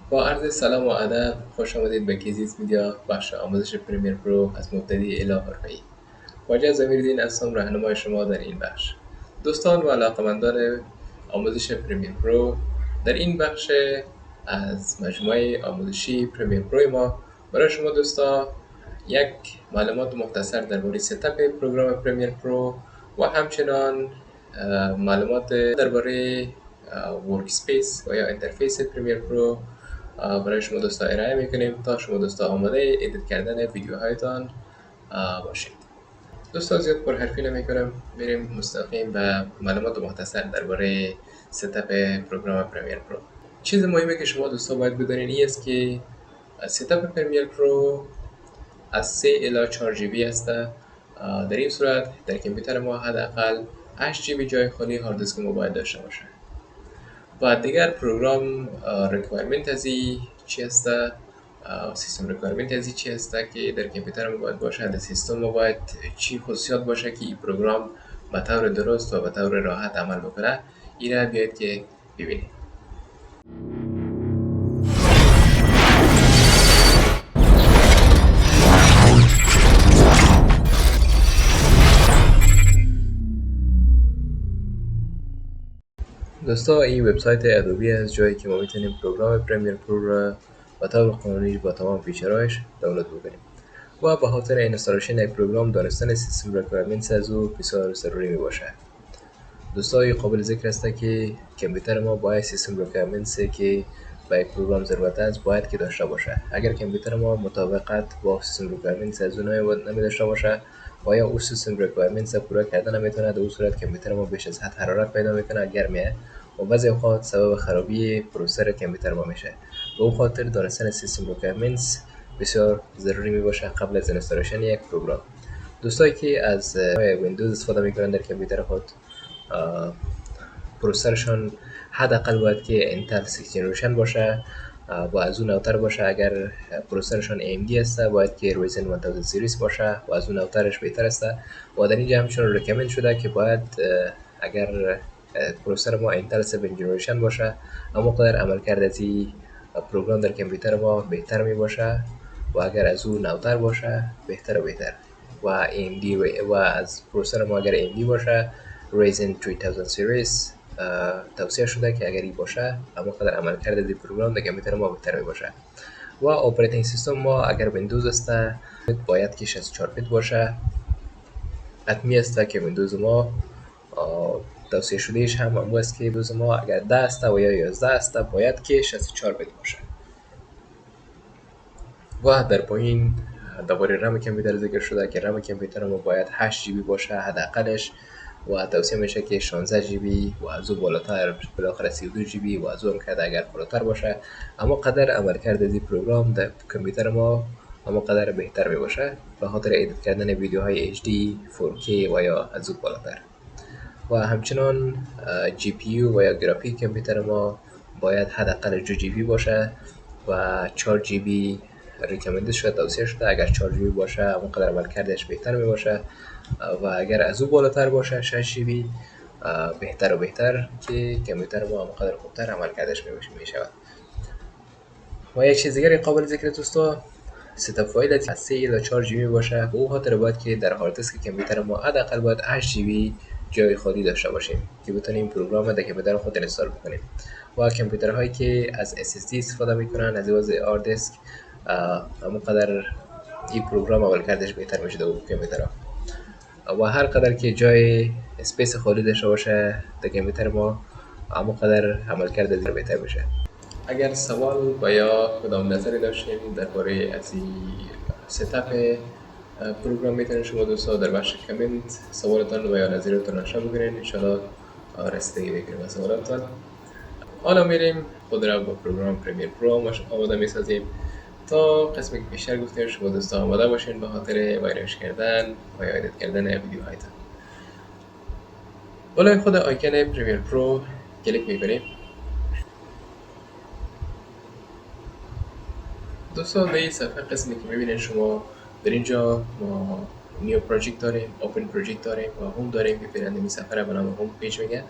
با عرض سلام و ادب، خوش آمدید به کیزیز میدیا، بخش آموزش پریمیر پرو از مبتدی الی حرفه‌ای. واجد زمیردین هستم، راهنمای شما در این بخش. دوستان و علاقمندان آموزش پریمیر پرو، در این بخش از مجموعه آموزشی پریمیر پرو ما برای شما دوستان یک معلومات مختصر درباره ستاپ پروگرام پریمیر پرو و همچنان معلومات درباره ورک سپیس و یا اینترفیس پریمیر پرو برای شما دوستا ارائه میکنیم تا شما دوستا آماده ادیت کردن ویدیوهایتان باشید. دوستا زیاد پرحرفی نمیکنم، میریم مستقیم به معلومات مختصر درباره ستاپ پروگرام پریمیر پرو. چیز مهمی که شما دوستا باید بدانید این است که ستاپ پریمیر پرو از 3 الی 4 جی بی است. در این صورت در کامپیوتر ما حداقل 8 جی بی جای خالی هارد دیسک ما باید داشته باشه. و دیگر پروگرام ریکوایرمنت ازی چی است؟ سیستم ریکوایرمنت ازی چی است که در کامپیوتر ما باید باشه؟ در سیستم ما باید چی خصوصیات باشه که این پروگرام به طور درست و به طور راحت عمل بکنه؟ این را بیاید که ببینید. دوستا این وبسایت ادوبی است، جایی که ما میتونیم پروگرام پریمیر پرو را به طور قانونی با تمام فیچرهایش دانلود بکنیم. و به خاطر اینستالیشن یک پروگرام دانستن سیستم ریکوایرمنتس از او بسیار ضروری می باشه. دوستای قابل ذکر است که کامپیوتر ما باید سیستم ریکوایرمنتس که به یک پروگرام ضرورت است باید که داشته باشه. اگر کامپیوتر ما مطابقت با سیستم ریکوایرمنتس از اون نمی داشته باشه و یا اون سیستم ریکوایرمنتس پورا کرده نمیتونه، در اون صورت کامپیوتر ما بیش از حد حرارت پیدا میکنه، گرمیه و بعضی اوقات سبب خرابی پروسسور کامپیوتر ما میشه. به اون خاطر دانستن سیستم ریکوایرمنتس بسیار ضروری می باشه قبل از اینستالیشن یک پروگرام. دوستایی که از ویندوز استفاده میکنن در کامپیوتر خود، پروسسورشان حداقل باید که انتل 6 جنریشن باشه و از اون نوتر باشه. اگر پروسسورشان AMD است باید که ریزن 1000 سریز باشه و از اون نوترش بهتر است. و در اینجا همچنان ریکامند شده که باید اگر پروسسور ما انتل 7 جنریشن باشه اما قدر عملکرد از این پروگرام در کامپیوتر ما بهتر می باشه و اگر از اون نوتر باشه بهتر و بهتر. و AMD و از پروسسور ما اگر AMD باشه ریزن 3000 سریز توصیه شده که اگر این باشه اما قدر عملکرد از این پروگرام در کامپیوتر ما بهتر می باشه. و اپراتینگ سیستم ما اگر ویندوز است باید که 64 بیت باشه. حتمی است که ویندوز ما توصیه شدهش هم امو است که ویندوز ما اگر 10 است و یا 11 است باید که 64 بیت باشه. و در پایین درباره رم کامپیوتر ذکر شده که رم کامپیوتر ما باید 8 جی بی باشه حداقلش و توصیه میشه که 16 جی بی و از او بالاتر بالاخره 32 جی بی و از او هم کرده اگر بالاتر باشه اما قدر عملکرد از این پروگرام در کامپیوتر ما اما قدر بهتر می باشه به خاطر ادیت کردن ویدیوهای HD 4K و یا از او بالاتر. و همچنان جی پی یو و یا گرافیک کامپیوتر ما باید حداقل 2 جی بی باشه و 4 جی بی ریکامند شده، توصیه شده اگر 4 جی بی باشه اما قدر عملکردش بهتر می باشه و اگر از او بالاتر باشه 6 جی بی بهتر و بهتر که کامپیوتر ما اما قدر خوبتر عملکردش می شود. و یک چیز دیگری قابل ذکر دوستا، ستاپ فایل از 3 الی 4 جی بی باشه. به اون خاطر باید که در هارد دیسک کامپیوتر ما حداقل باید 8 جی بی جای خالی داشته باشیم که بتونیم پروگرام در کامپیوتر خود اینستال بکنیم. و کامپیوترهایی که از SSD استفاده میکنن از واسه هارد دیسک اما قدر این پروگرام عملکردش بهتر میشه در کامپیوترها. و هر قدر که جای اسپیس خالی داشته باشه در کامپیوتر ما اما قدر عملکرد بهتر میشه. اگر سوال و یا کدام نظری داشتین درباره از این ستاپ پروگرام میتونید شما دوستا در بخش کامنت سوالتان و یا نظرتان نشان بگیرین، انشالله رسیدگی بکنیم به سوالتان. حالا میریم خود را با پروگرام پریمیر پرو آماده میسازیم. تا قسم که بیشتر گفتیم شما دوستا آماده باشین به خاطر ویرایش کردن و یا ادیت کردن ویدیوهایتان. بالای خود آیکن پریمیر پرو کلیک میکنیم. دوستان در این صفحه قسمی که میبینید شما در اینجا ما نیو پروژکت داریم، اوپن پروژکت داریم و هوم داریم که پیرنده این صفحه را به نام هوم پیج میگه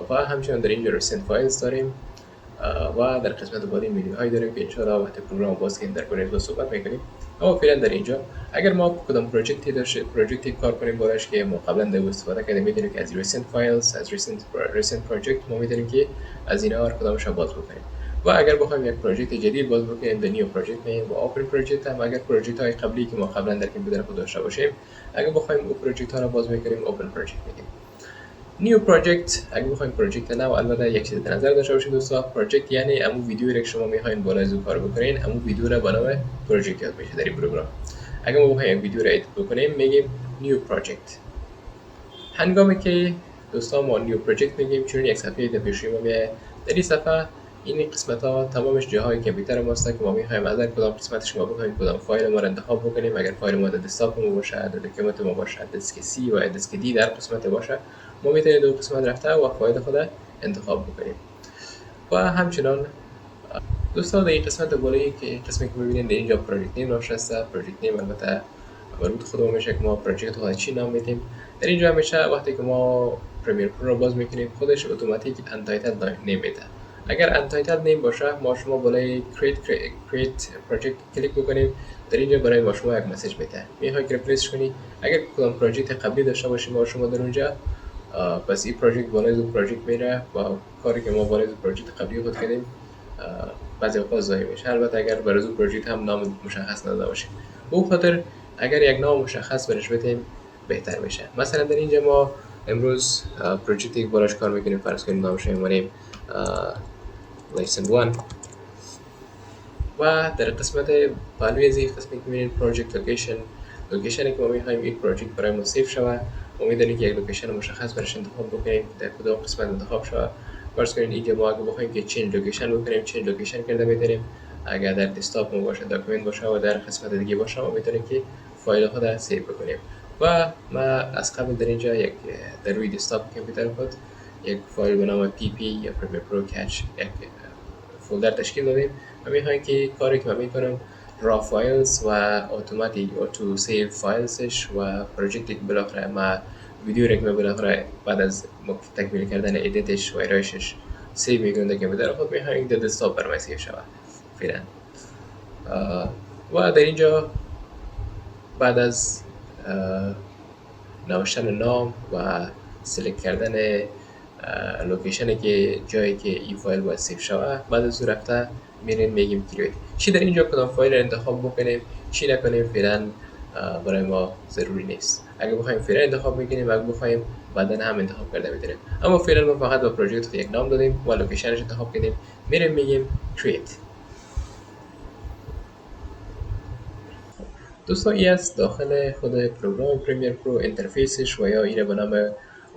و همچنان در اینجا ریسنت فایلز داریم و در قسمت بعدی میدیو هایی داریم که انشاءالله وقتی پروگرام باز کنیم در کنید صحبت میکنیم. اما فعلا در اینجا اگر ما کدام پروژکتی کار کنیم باش که ما قبلا در استفاده کردیم، میدونیم که از recent files، از recent project ما میدونیم که از اینا هر کدامش باز بکنیم. و اگر بخوایم یک پروژکت جدید باز بکنیم در نیو پروژکت میگیم. و اوپن پروژکت هم اگر پروژکت های قبلی که ما قبلا در کامپیوتر خود داشته باشیم، اگر بخوایم اون پروژکت ها رو باز میکنیم اوپن پروژکت میگیم. نیو پروژکت اگه بخوایم پروژکت نو، البته یک چیز در نظر داشته باشید دوستا، پروژکت یعنی همون ویدیویی که شما میخواین بالا از کار بکنین، همون ویدیو رو به نام پروژکت یاد میشه در این پروگرام. اگه ما بخوایم ویدیو رو ادیت بکنیم میگیم نیو پروژکت. هنگامی که دوستان ما نیو پروژکت میگیم چون یک صفحه در پیش ما میاد، در این صفحه این قسمت ها تمامش جاهای کامپیوتر ما هست که ما میخوایم از هر کدام قسمتش ما بخوایم کدام فایل ما رو انتخاب بکنیم. اگر فایل ما در دسکتاپ ما باشه، در داکیومنت ما باشه، دیسک سی و دیسک دی در قسمت باشه، ما میتونیم دو قسمت رفته و فایل خود انتخاب بکنیم. و همچنان دوستان در این قسمت بالایی که قسمی که میبینید در اینجا پروژکت نیم نوشته. پروژکت نیم البته مربوط خودمون میشه که ما پروژکت خود چی نام میدیم. در اینجا همیشه وقتی که ما پریمیر پرو رو باز میکنیم خودش اتوماتیک انتایتل نیم میده. اگر انتایتل نیم باشه ما شما بالای create project کلیک بکنیم، در اینجا برای ما شما یک مسیج میده میخوای که ریپلیس کنی. اگر کدام پروژکت قبلی داشته باشیم ما شما در اونجا، پس این پروژکت بالای از پروژکت میره و کاری که ما بالای از پروژکت قبلی خود کردیم بعضی وقتا ضایع میشه. البته اگر برای از پروژکت هم نام مشخص نداده باشیم، به خاطر اگر یک نام مشخص برش بدیم بهتر میشه. مثلا در اینجا ما امروز پروژکتی که بالاش کار میکنیم فرض کنیم نامش میمونیم لیسن 1 و در قسمت بالای از این قسمت که میبینید پروژکت لوکیشنی که ما میخوایم این پروژکت برای ما سیو شود، ما میدونیم که یک لوکیشن مشخص برش انتخاب بکنیم در کدام قسمت انتخاب شود. فرض کنید اینجا ما اگه بخوایم که چنج لوکیشن بکنیم چنج لوکیشن کرده میتونیم. اگر در دسکتاپ ما باشه، داکیومنت باشه و در قسمت دیگه باشه ما میتونیم که فایل خود را سیو بکنیم. و ما از قبل در اینجا یک در روی دسکتاپ کامپیوتر خود یک فایل به نام پی یا پریمیر پرو کچ یک فولدر تشکیل دادیم و میخوایم که کاری که من میکنم را فایلز و اتوماتیک اوتو سیو فایلزش و پروژکتی که بالاخره ما ویدیو رو که بالاخره بعد از تکمیل کردن ادیتش و ارائهش سیو میکنه که در خود میخوایم در دسکتاپ برای سیو شود فعلا. و در اینجا بعد از نوشتن نام و سلیکت کردن لوکیشنی که جایی که این فایل باید سیو شود، بعد از اون رفته میریم میگیم کریت. چی در اینجا کدام فایل رو انتخاب بکنیم چی نکنیم فعلا برای ما ضروری نیست. اگه بخوایم فعلا انتخاب میکنیم، اگه بخوایم بعدا هم انتخاب کرده میتونیم. اما فعلا ما فقط با پروژکت یک نام دادیم و لوکیشنش انتخاب کردیم، میریم میگیم کریت. دوستان این از داخل خود پروگرام پریمیر پرو انترفیسش و یا این به نام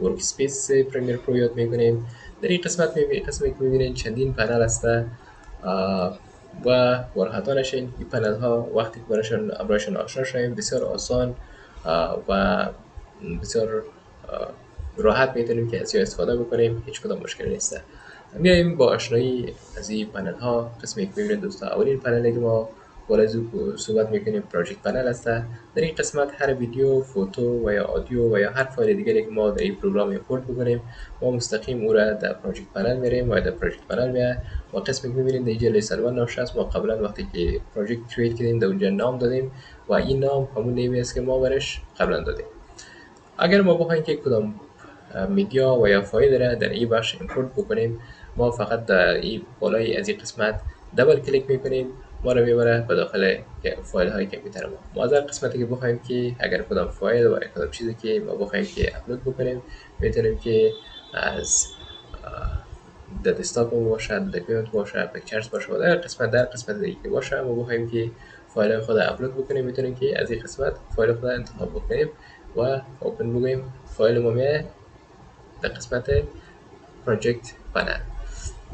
ورک اسپیس پریمیر پرو یاد میکنیم. در این قسمتی که میبینید چندین پنل هسته و راحتا نشین. این پنل ها وقتی که برایشان آشنا شویم بسیار آسان و بسیار راحت میتونیم که از این استفاده بکنیم، هیچ کدام مشکلی نیست. میایم با آشنایی از این پنل ها. قسمی که میبینید دوستان اولین پنلی که ما بالا صحبت میکنیم پروژکت پنل است. در این قسمت هر ویدیو، فوتو و یا آدیو و یا هر فایل دیگری که ما در این پروگرام ایمپورت بکنیم ما مستقیم او را در پروژکت پنل میریم و در پروژکت پنل میاد و قسمی که میبینید اینجا لیسن 1 نوشته است. ما قبلا وقتی که پروژکت کرییت کردیم در اونجا نام دادیم و این نام همون نیمی است که ما برش قبلا دادیم. اگر ما بخوایم که کدام میدیا و یا فایل را در این بخش ایمپورت بکنیم، ما فقط در این بالای از این قسمت دبل کلیک میکنیم، ما رو میبره به داخل فایل های کامپیوتر ما. از هر قسمتی که بخوایم که اگر کدام فایل و کدام چیزی که ما بخوایم که اپلود بکنیم میتونیم که از در دسکتاپ باشه، داکیومنت باشه، پیکچرز باشه و در قسمت دیگه که باشه ما بخوایم که فایل خود اپلود بکنیم میتونیم که از این قسمت فایل خود انتخاب بکنیم و اوپن بگیم. فایل ما میاد در قسمت پروژکت پنل.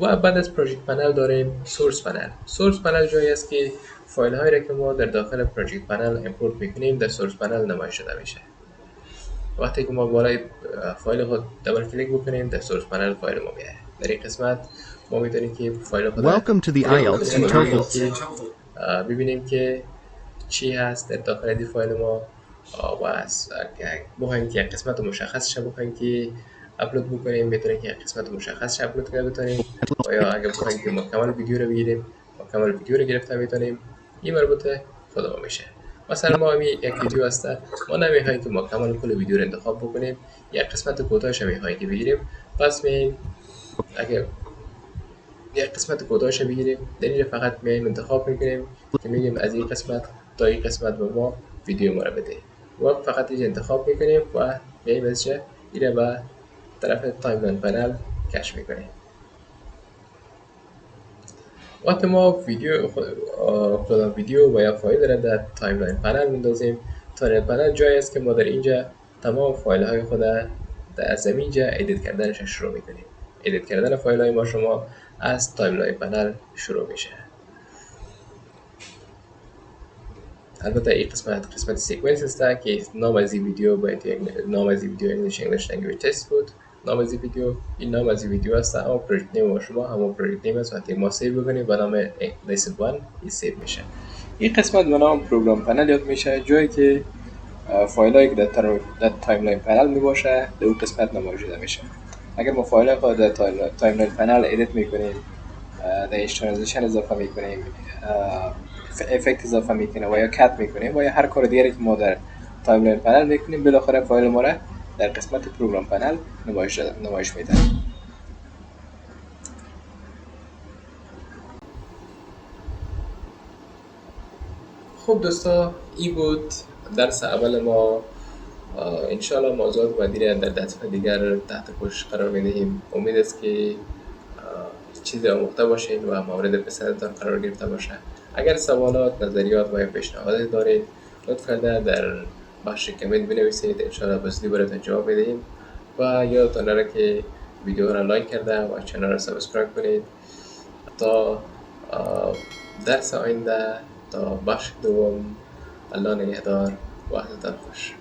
و بعد از پروژکت پنل داریم سورس پنل. سورس پنل جایی است که فایل هایی را که ما در داخل پروژکت پنل ایمپورت میکنیم در سورس پنل نمایش داده میشه. وقتی که ما بالای فایل خود دبل کلیک بکنیم در سورس پنل فایل ما میاد. در این قسمت ما میتونیم که فایل خود ببینیم که چی هست در داخل دی فایل ما و بخوایم که قسمت مشخص شه، بخوایم که اپلود بکنیم، میتونیم که قسمت مشخص اپلود کنیم بتونیم، و یا اگه بخوایم که مکمل ویدیو رو بگیریم مکمل ویدیو رو گرفته میتونیم. این مربوطه خود ما میشه. مثلا ما یک ویدیو هسته، ما نمیخوایم که مکمل کل ویدیو رو انتخاب بکنیم، یک قسمت کوتاهش میخوایم که بگیریم، پس میایم اگه یک قسمت کوتاهش بگیریم، در اینجا فقط میایم انتخاب میکنیم که میگیم از این قسمت تا این قسمت به ما ویدیو ما رو بده، و فقط اینجا انتخاب میکنیم و میایم ازش اینه به طرف تایملاین پنل کش میکنیم. وقتی ما خود ویدیو و یا فایل را در تایملاین پنل میندازیم، تایملاین پنل جایی است که ما در اینجا تمام فایل های خود در از اینجا ادیت کردنش شروع میکنیم. ادیت کردن فایل های ما شما از تایملاین پنل شروع میشه. البته این قسمت سیکونس است که نام از این ویدیو باید نام از این ویدیو انگلیش لنگویج تست بود. نام از این ویدیو این نام از این ویدیو است، اما پروژکت نیم شما همون پروژکت نیم است. وقتی ما سیو بکنیم به نام لیسن 1 این سیو میشه. این قسمت به نام پروگرام پنل یاد میشه، جایی که فایلایی که در تایملاین پنل می باشه در اون قسمت نمایش داده میشه. اگر ما فایل خود در تایملاین پنل ادیت میکنیم، در ترانزیشن اضافه میکنیم، افکت اضافه میکنیم و یا کات میکنیم و یا هر کار دیگری که ما در تایملاین پنل میکنیم، بالاخره فایل ما را در قسمت پروگرام پنل نمایش میده. خب دوستا، این بود درس اول ما. انشاءالله موضوعات بعدی را در درس‌های دیگر تحت پوشش قرار میدهیم. امید است که چیزی آموخته باشین و مورد پسندتان قرار گرفته باشه. اگر سوالات، نظریات و یا پیشنهادات دارید، لطف کرده در بخش کامنت بنویسید، انشاءالله بزودی براتون جواب میدهیم. و یادتان نره که ویدیو را لایک کرده و چینل را سبسکرایب کنید تا درس آینده، تا بخش دوم. الله نگهدار، وقتتان خوش.